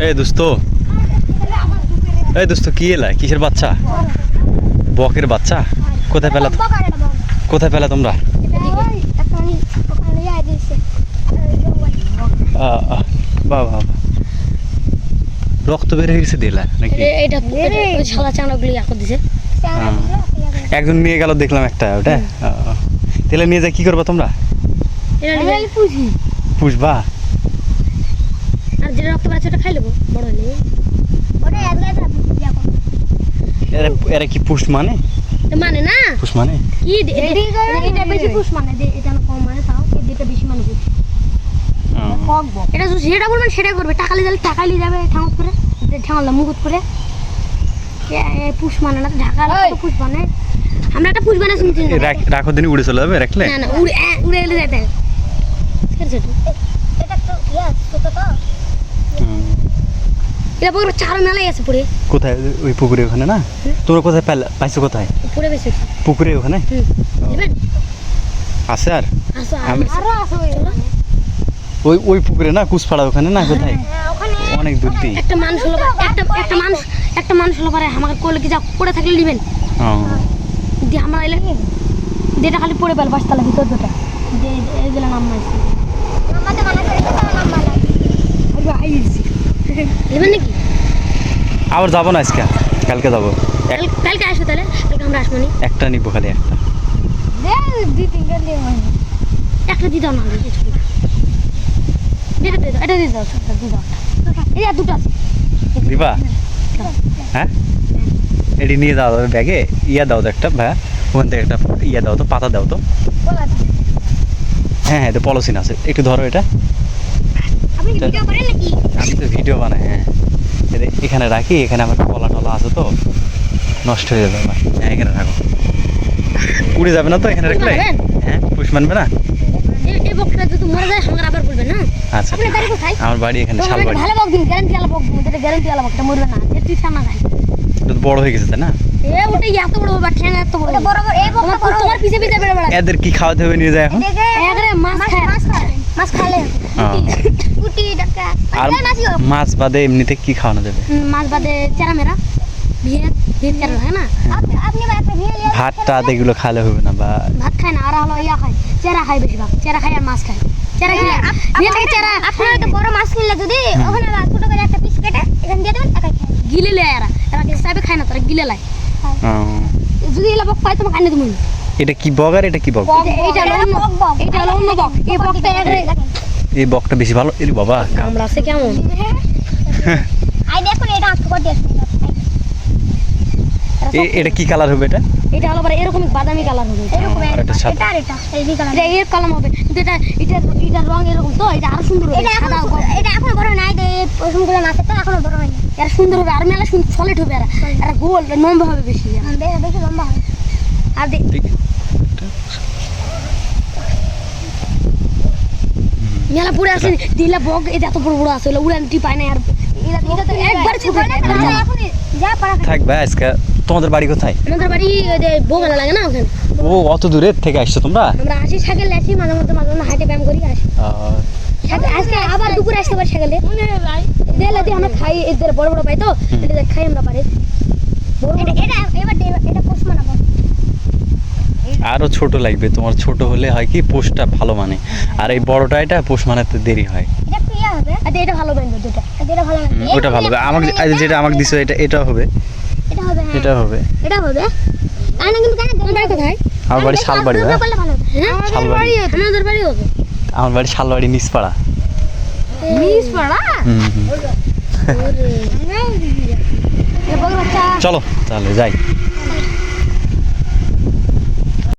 এই দোস্ত, এই দোস্ত কি এলা? কিসের বাচ্চা? বকের বাচ্চা? কোথায় পেলা? কোথায় পেলা তোমরা? বাবা রক্ত বের হয়ে গেছে দিলা নাকি? একজন নিয়ে গেল দেখলাম একটা, ওটা তাহলে নিয়ে যায় কি করবা তোমরা? পুষবা? আর যে রক্ত বাড়ছে ওটা খাই নেবো বড় হলে। এরা কি পুষ মানে? মানে না পুষ মানে কি? এটা বেশি পুষ মানে, এটা কম মানে, তাও এটা বেশি মানে পুষ। এটা যেটা বলবেন সেটা করবে। টাকা লিয়ে যাবে, টাকা লিয়ে যাবে ঠাঙত করে, ঠাঙাল মুকুট করে। পুষ মানে না, ঢাকা পুষ মানে। আমরা একটা পুষ মানে শুনছি। রাখো দিনই উড়ে চলে যাবে রাখলে? না না, উড়ে এলে যাইতে এটা পুকুরে চার মেলাই আছে পড়ে। কোথায়? ওই পুকুরে ওখানে না? তোমরা কোথায় পাইছো? কোথায়? পুকুরে বেশি পুকুরে ওখানে আছে? আর ওই ওই পুকুরে না, কুচপাড়া ওখানে না? কোথায়? অনেক দূর দিয়ে। একটা মানুষ হলো, একটা মানুষ হলো পারে আমাকে কোলে কি যা পড়ে থাকলে নিবেন। দিয়ে আমরা এলে যেটা খালি পড়ে পেল বাসতলা ভিতর দুটা এগুলো নাম মারছি নেবেন নাকি? আবার যাবো না আজকে, কালকে যাবো। কালকে আসো তাহলে, কালকে আমরা আসবো নি। একটা নিবো খালি, একটা একটা দিয়ে দাও না, এটা দিয়ে দাও, এই আর দুটো আছে দিবা? হ্যাঁ এটি নিয়ে যাও ব্যাগে। ইয়া দাও তো একটা ভাইয়া, ওখান থেকে একটা ইয়া দাও তো, পাতা দাও তো। হ্যাঁ হ্যাঁ, এটা পলিথিন আছে, একটু ধরো এটা। আপনি ভিডিও করেন নাকি? আমি তো ভিডিও বানাই। হ্যাঁ এখানে রাখি, এখানে আমার কলা টলা আছে তো, নষ্ট হয়ে যাবে আমার। হ্যাঁ এখানে রাখো, উড়ে যাবে না তো এখানে রাখলে? হ্যাঁ পুষ মানবে না? এই বকটা যদি মরে যায় আমাকে আবার বলবেন না। আচ্ছা আপনার বাড়ি কোথায়? আমার বাড়ি এখানে শালবাড়ি। ভালো বক দিন, গ্যারান্টি আলা বক দিন, এটা গ্যারান্টি আলা বকটা মরবে না, যে তুই ছানা খাই। এটা তো বড় হয়ে গেছে তাই না? ওটা এত বড় বা ঠ্যাং এত বড়, বড় এই বকটা তোমার পিছে পিছে বেড়ে বেড়া। এদের কি খাওয়াতে হবে নিয়ে যায় এখন? এদের মাছ খালে কুটি ডাকা আর মাছ বাদে এমনিতে কি খাওয়ানো যাবে? মাছ বাদে চেরা মেরা ভিয়েত চেরা হয় না? আপনি একটা ভিয়ে লিয়ে ভাত টাত এগুলো খালে হবে না? বা ভাত খায় না, আর হলো ইয়া খায়, চেরা খায় বেশিরভাগ, চেরা খায় আর মাছ খায়। চেরা খেলে চেরা আপনার একটা বড় মাছ কিনলে যদি ওখানে ছোট করে একটা পিস কেটে এখানে দিয়ে দেবেন, একাই খায়। গিলে লে এরা হিসাবে খায় না, তারা গিলে লাই। যদি এলা বক পাই তোমাকে আনে তুমি। এটা কি বক আর এটা কি বক? এটা হলো বক, এটা হলো অন্য বক। এই বকটা এই বকটা বেশি ভালো। এর বাবা কামড়া আছে কেমন? আই দেখুন এটা আটকে করে দিয়েছে। এটা কি কালার হবে? এটা হলো পরে এরকম বাদামি কালার হবে। এরকম এটা এই কালার, এটা এর কালার হবে, কিন্তু এটা রং এরকম তো, এটা আরো সুন্দর হবে। এটা এখনো বড় নাই, এই পশমগুলো মাছ তো এখনো বড় হয়নি। এর সুন্দর হবে, আর মেলা সলিড হবে, আর গোল লম্বা হবে বেশি, বেশি লম্বা হবে। আর মেলা পুরো আছে দিলা বক, এটা এত বড় বড় আছে, উড়ানটি পায় না। আর এটা তো একবার ছোট এখন যা পারা থাকবে। আজকে তোমাদের বাড়ি কোথায়? আমাদের বাড়ি বৌমালা লাগে না ওখানে। ও অত দূরে থেকে আসছো তোমরা? আমরা আসি সাইকেল আসি, মাঝে মধ্যে হাইটে ব্যায়াম করি আসি। আজকে আবার দুপুরে আসতে পারি সাইকেলে দিলাতে আমরা খাই, এদের বড় বড় পাই তো, এটা খাই আমরা পারি। এটা পোষ মানাবো, আরো ছোট লাগবে তোমার। ছোট হলে হয় কি পোষটা ভালো মানে, আর এই বড়টা এটা পোষ মানাতে দেরি হয়। এটা কি হবে? এটা ভালো বানবে দুটো, এটা ভালো বানবে। ওটা ভালো হবে। আমাকে যেটা আমাকে দিছো এটা হবে, এটা হবে। হ্যাঁ এটা হবে, এটা হবে। কানে কিন্তু কানে তোমার বাড়ি কোথায়? আমার বাড়ি শালবাড়ি। হ্যাঁ শালবাড়ি, আমাদের বাড়ি হবে। আমার বাড়ি শালবাড়ি নিচপাড়া। নিচপাড়া? চলো তাহলে যাই।